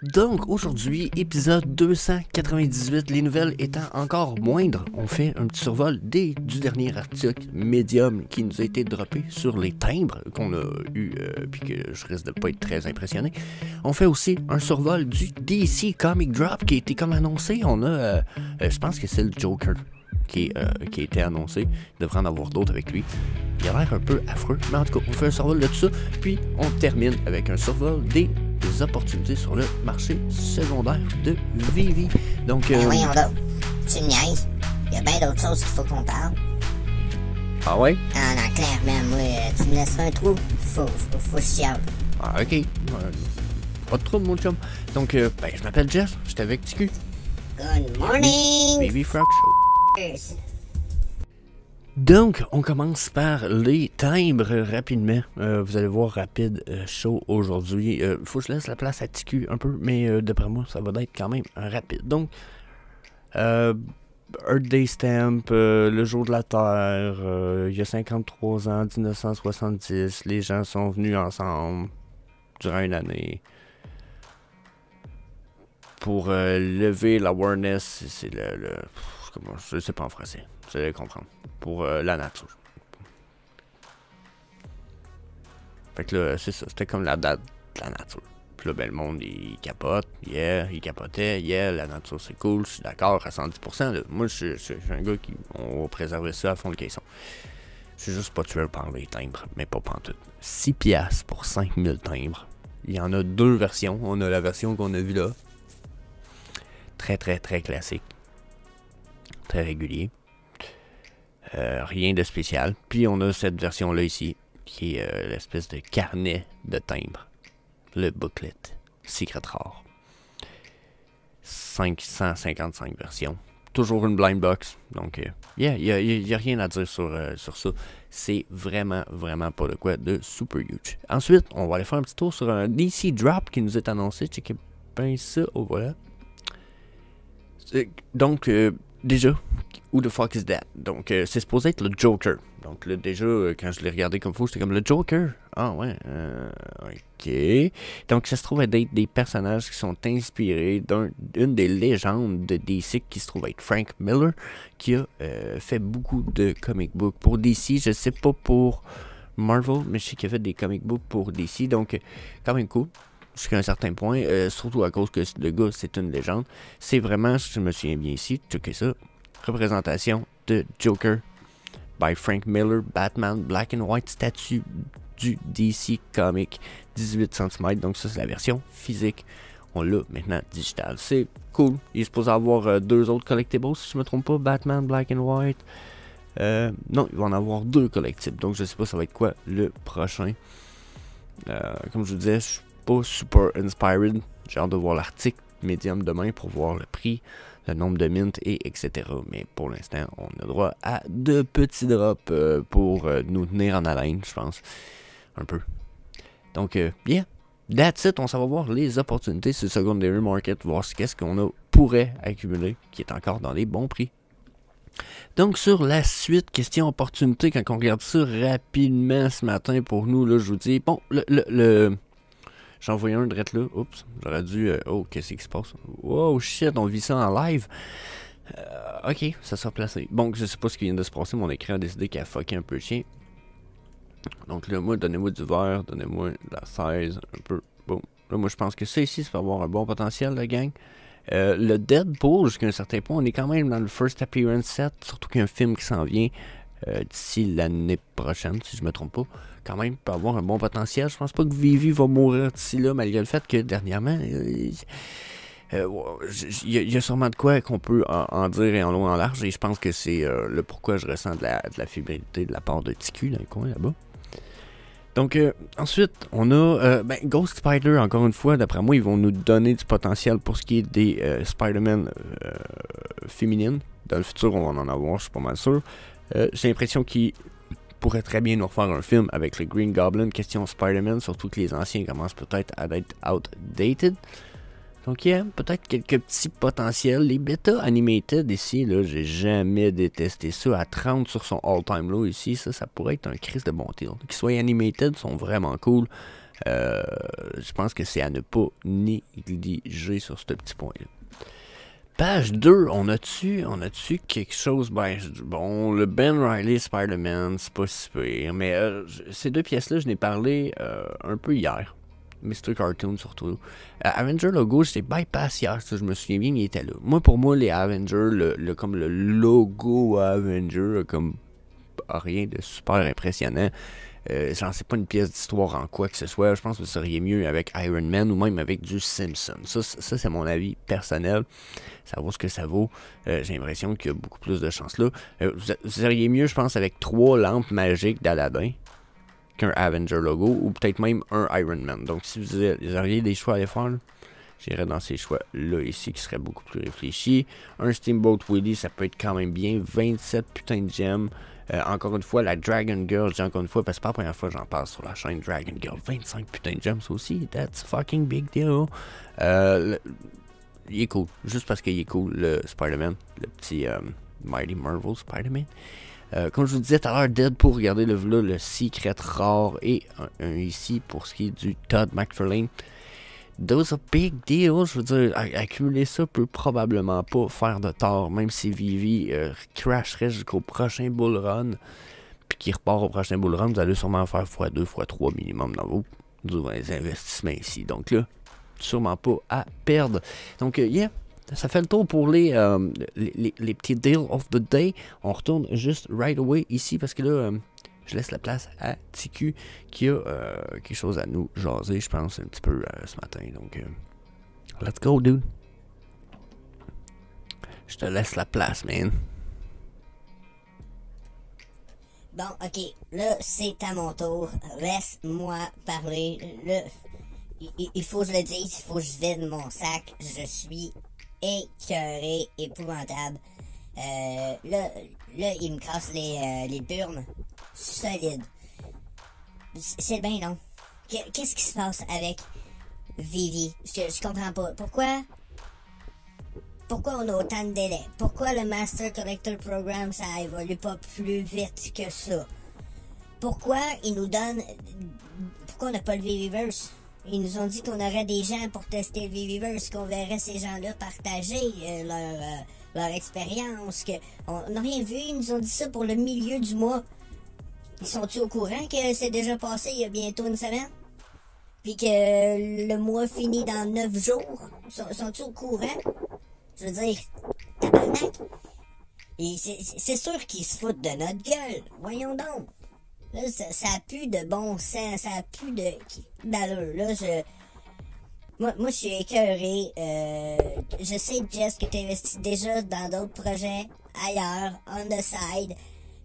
Donc aujourd'hui, épisode 298, les nouvelles étant encore moindres, on fait un petit survol du dernier article Medium qui nous a été droppé sur les timbres qu'on a eu, puis que je risque de pas être très impressionné. On fait aussi un survol du DC Comic Drop qui a été comme annoncé. On a, je pense que c'est le Joker qui a été annoncé. Il devrait en avoir d'autres avec lui. Il a l'air un peu affreux, mais en tout cas, on fait un survol de tout ça, puis on termine avec un survol des opportunités sur le marché secondaire de VV. Donc, voyons donc, tu me niaises. Il y a bien d'autres choses qu'il faut qu'on parle. Ah ouais? Ah non, clairement, moi, tu me laisses un trou, faut chiale. Ah ok. Pas de trouble, mon chum. Donc, je m'appelle Jess, j'étais avec TQ. Good morning! Baby Frog Show. Donc, on commence par les timbres rapidement. Vous allez voir rapide show aujourd'hui. Faut que je laisse la place à TQ un peu, mais d'après moi, ça va être quand même rapide. Donc, Earth Day Stamp, le jour de la Terre, il y a 53 ans, 1970, les gens sont venus ensemble durant une année pour lever l'awareness, c'est comment, je sais pas en français, vous allez comprendre, pour la nature. Fait que là, c'est ça, c'était comme la date de la nature. Puis là, ben, le monde, il capote, il capotait, la nature c'est cool, je suis d'accord à 110%. Là. Moi, je suis un gars qui, on va préserver ça à fond de caisson. Je suis juste pas tueur par les timbres, mais pas pantoute. 6$ pour 5000 timbres. Il y en a deux versions, on a la version qu'on a vue là. Très très très classique. Très régulier. Rien de spécial. Puis on a cette version-là ici, qui est l'espèce de carnet de timbres. Le booklet. Secret rare. 555 versions. Toujours une blind box. Donc, il n'y a rien à dire sur ça. C'est vraiment, vraiment pas de quoi de super huge. Ensuite, on va aller faire un petit tour sur un DC Drop qui nous est annoncé. Checkez bien ça. Oh, voilà. Donc, déjà, who the fuck is that? Donc, c'est supposé être le Joker. Donc, là, déjà, quand je l'ai regardé comme fou, j'étais comme le Joker. Ah, ouais, ok. Donc, ça se trouve être des personnages qui sont inspirés d'une des légendes de DC qui se trouve être Frank Miller, qui a fait beaucoup de comic books pour DC. Je sais pas pour Marvel, mais je sais qu'il a fait des comic books pour DC. Donc, quand même cool. Jusqu'à un certain point, surtout à cause que le gars, c'est une légende. C'est vraiment, si je me souviens bien ici, checkez ça, représentation de Joker by Frank Miller, Batman, Black and White, statue du DC Comic, 18 cm. Donc ça, c'est la version physique. On l'a maintenant digital. C'est cool. Il est supposé avoir deux autres collectibles, si je me trompe pas, Batman, Black and White. Non, il va en avoir deux collectibles. Donc je sais pas ça va être quoi le prochain. Comme je vous disais, je suis pas super inspired. J'ai hâte de voir l'article Medium demain pour voir le prix, le nombre de mints et etc. Mais pour l'instant, on a droit à de petits drops pour nous tenir en haleine, je pense. Un peu. Donc, yeah. That's it. On s'en va voir les opportunités sur le secondary market, voir qu'est-ce qu'on pourrait accumuler qui est encore dans les bons prix. Donc, sur la suite, question opportunité, quand on regarde ça rapidement ce matin pour nous, là, je vous dis, bon, j'ai envoyé un direct là. Oups, j'aurais dû. Oh, qu'est-ce qui se passe? Wow, shit, on vit ça en live. Ok, ça sera placé. Bon, je sais pas ce qui vient de se passer. Mon écran a décidé qu'il a fucké un peu le chien. Donc là, moi, donnez-moi du vert, donnez-moi de la 16, un peu. Bon, là, moi, je pense que ça ici, ça va avoir un bon potentiel, la gang. Le Deadpool, jusqu'à un certain point, on est quand même dans le first appearance set. Surtout qu'il y a un film qui s'en vient d'ici l'année prochaine, si je me trompe pas. Quand même, peut avoir un bon potentiel. Je pense pas que Vivi va mourir d'ici là, malgré le fait que dernièrement, il y a sûrement de quoi qu'on peut en dire et en long et en large. Et je pense que c'est le pourquoi je ressens de la fébrilité de la part de TQ dans le coin là-bas. Donc, ensuite, on a Ghost Spider, encore une fois, d'après moi, ils vont nous donner du potentiel pour ce qui est des Spider-Man féminines. Dans le futur, on va en avoir, je suis pas mal sûr. J'ai l'impression qu'ils pourraient très bien nous refaire un film avec le Green Goblin, question Spider-Man, surtout que les anciens commencent peut-être à être outdated. Donc, il y a peut-être quelques petits potentiels. Les bêta animated ici, là, j'ai jamais détesté ça. À 30 sur son all-time low ici, ça pourrait être un Christ de bon deal. Qu'ils soient animated, sont vraiment cool. Je pense que c'est à ne pas négliger sur ce petit point-là. Page 2, on a-tu quelque chose? Ben, bon, le Ben Reilly Spider-Man, c'est pas si pire, mais ces deux pièces-là, je n'ai parlé un peu hier. Mr. Cartoon surtout. Avenger logo, j'étais bypass hier, ça, je me souviens bien, il était là. Pour moi, les Avengers, comme le logo Avenger, comme rien de super impressionnant. J'en sais pas une pièce d'histoire en quoi que ce soit. Je pense que ce serait mieux avec Iron Man ou même avec du Simpson. Ça c'est mon avis personnel. Ça vaut ce que ça vaut. J'ai l'impression qu'il y a beaucoup plus de chance là. Vous seriez mieux, je pense, avec 3 lampes magiques d'Aladin qu'un Avenger logo ou peut-être même un Iron Man. Donc, si vous auriez des choix à aller faire, j'irais dans ces choix-là ici qui seraient beaucoup plus réfléchis. Un Steamboat Willie, ça peut être quand même bien. 27 putains de gemmes. Encore une fois, la Dragon Girl, je dis encore une fois, parce que c'est pas la première fois que j'en parle sur la chaîne Dragon Girl. 25 putains de gems aussi, that's fucking big deal. Il est cool, juste parce qu'il est cool, le Spider-Man, le petit Mighty Marvel Spider-Man. Comme je vous disais tout à l'heure, Deadpool, regardez le Secret rare et un ici pour ce qui est du Todd McFarlane. Those are big deals, je veux dire, accumuler ça peut probablement pas faire de tort, même si Vivi crasherait jusqu'au prochain bull run, puis qu'il repart au prochain bull run, vous allez sûrement faire x2, x3 minimum dans vos investissements ici. Donc là, sûrement pas à perdre. Donc, yeah, ça fait le tour pour les petits deals of the day. On retourne juste right away ici, parce que là... je laisse la place à TQ qui a quelque chose à nous jaser, je pense, un petit peu ce matin. Donc, let's go, dude. Je te laisse la place, man. Bon, ok, là, c'est à mon tour. Laisse-moi parler. Là, il faut que je le dise, il faut que je vide mon sac. Je suis écœuré, épouvantable. Là, il me casse les burnes. Solide. C'est bien long. Qu'est-ce qui se passe avec Vivi? Je comprends pas. Pourquoi on a autant de délais? Pourquoi le Master Collector Program, ça évolue pas plus vite que ça? Pourquoi ils nous donnent... Pourquoi on n'a pas le Viviverse? Ils nous ont dit qu'on aurait des gens pour tester le Viviverse, qu'on verrait ces gens-là partager leur expérience. On n'a rien vu, ils nous ont dit ça pour le milieu du mois. Ils sont-ils au courant que c'est déjà passé il y a bientôt une semaine? Puis que le mois finit dans 9 jours? Sont-ils au courant? Je veux dire, tabarnak! Et c'est sûr qu'ils se foutent de notre gueule. Voyons donc. Là, ça a plus de bon sens, ça a plus d'allure. Là, moi, je suis écœuré. Je sais, Jess, que tu investis déjà dans d'autres projets ailleurs, on the side.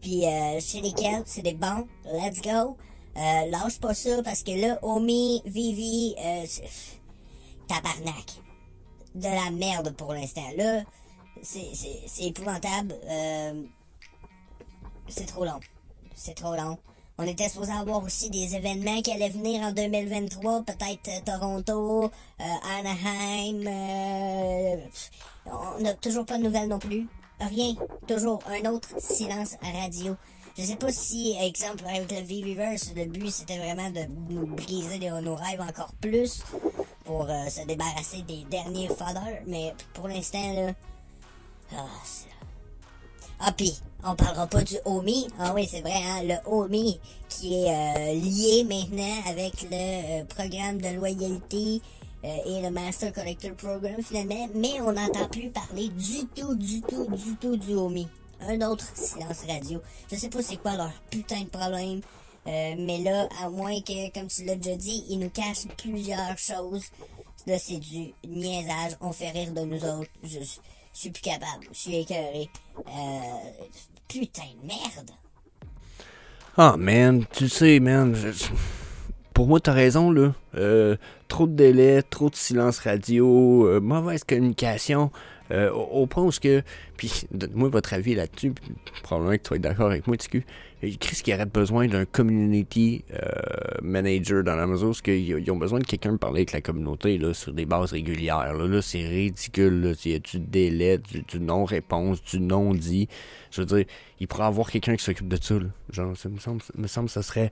Puis, chez lesquels, c'est des bons. Let's go. Lâche pas ça, parce que là, Omi, Vivi, tabarnak. De la merde pour l'instant. Là, c'est épouvantable. C'est trop long. C'est trop long. On était supposé avoir aussi des événements qui allaient venir en 2023. Peut-être Toronto, Anaheim. On n'a toujours pas de nouvelles non plus. Rien. Toujours un autre silence radio. Je sais pas si, exemple, avec le V-Reverse, le but c'était vraiment de nous briser nos rêves encore plus pour se débarrasser des derniers fodder, mais pour l'instant, là... Pis, on parlera pas du Omi. Ah oui, c'est vrai, hein, le Omi qui est lié maintenant avec le programme de loyauté et le Master Collector Program finalement, mais on n'entend plus parler du tout du Omi. Un autre silence radio. Je sais pas c'est quoi leur putain de problème, mais là, à moins que, comme tu l'as déjà dit, ils nous cachent plusieurs choses. Là, c'est du niaisage. On fait rire de nous autres. Je suis plus capable. Je suis écœuré. Putain de merde. Ah, man, tu sais, man, pour moi, t'as raison, là. Trop de délais, trop de silence radio, mauvaise communication, au point où puis, donne-moi votre avis là-dessus, probablement que tu vas être d'accord avec moi, TQ. Chris qui aurait besoin d'un community manager dans la mesure où ils ont besoin de quelqu'un de parler avec la communauté là, sur des bases régulières. Là c'est ridicule. Là. Il y a du délai, du non-réponse, du non-dit. Je veux dire, il pourrait avoir quelqu'un qui s'occupe de ça. Là. Genre, ça me semble que ça serait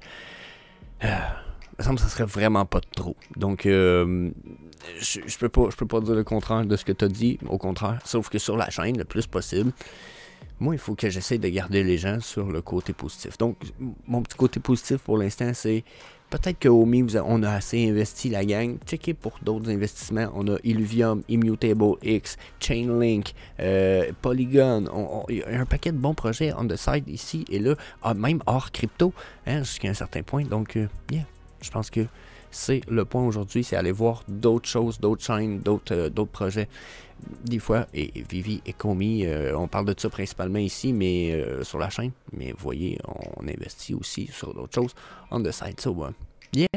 me semble que ça serait vraiment pas de trop. Donc, je peux pas dire le contraire de ce que tu as dit, au contraire. Sauf que sur la chaîne, le plus possible, moi, il faut que j'essaie de garder les gens sur le côté positif. Donc, mon petit côté positif pour l'instant, c'est peut-être que Omi, on a assez investi la gang. Checkez pour d'autres investissements. On a Illuvium, Immutable X, Chainlink, Polygon. Il y a un paquet de bons projets on the side ici et là, même hors crypto, hein, jusqu'à un certain point. Donc, je pense que c'est le point aujourd'hui, c'est aller voir d'autres choses, d'autres chaînes, d'autres projets. Des fois, et Vivi et Komi, on parle de ça principalement ici, mais sur la chaîne. Mais vous voyez, on investit aussi sur d'autres choses on the side. So, yeah,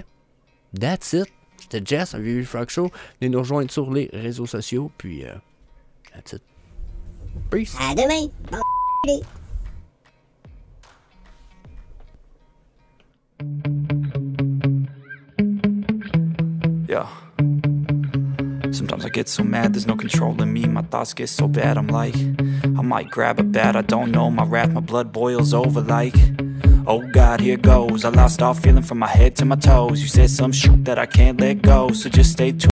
that's it. C'était Jess, un Vivi Frog Show. Venez nous rejoindre sur les réseaux sociaux. Puis, that's it. Peace. À demain. Bon Yeah. Sometimes I get so mad, there's no controlling me. My thoughts get so bad, I'm like, I might grab a bat, I don't know. My wrath, my blood boils over like, oh God, here goes. I lost all feeling from my head to my toes. You said some shit that I can't let go, so just stay tuned.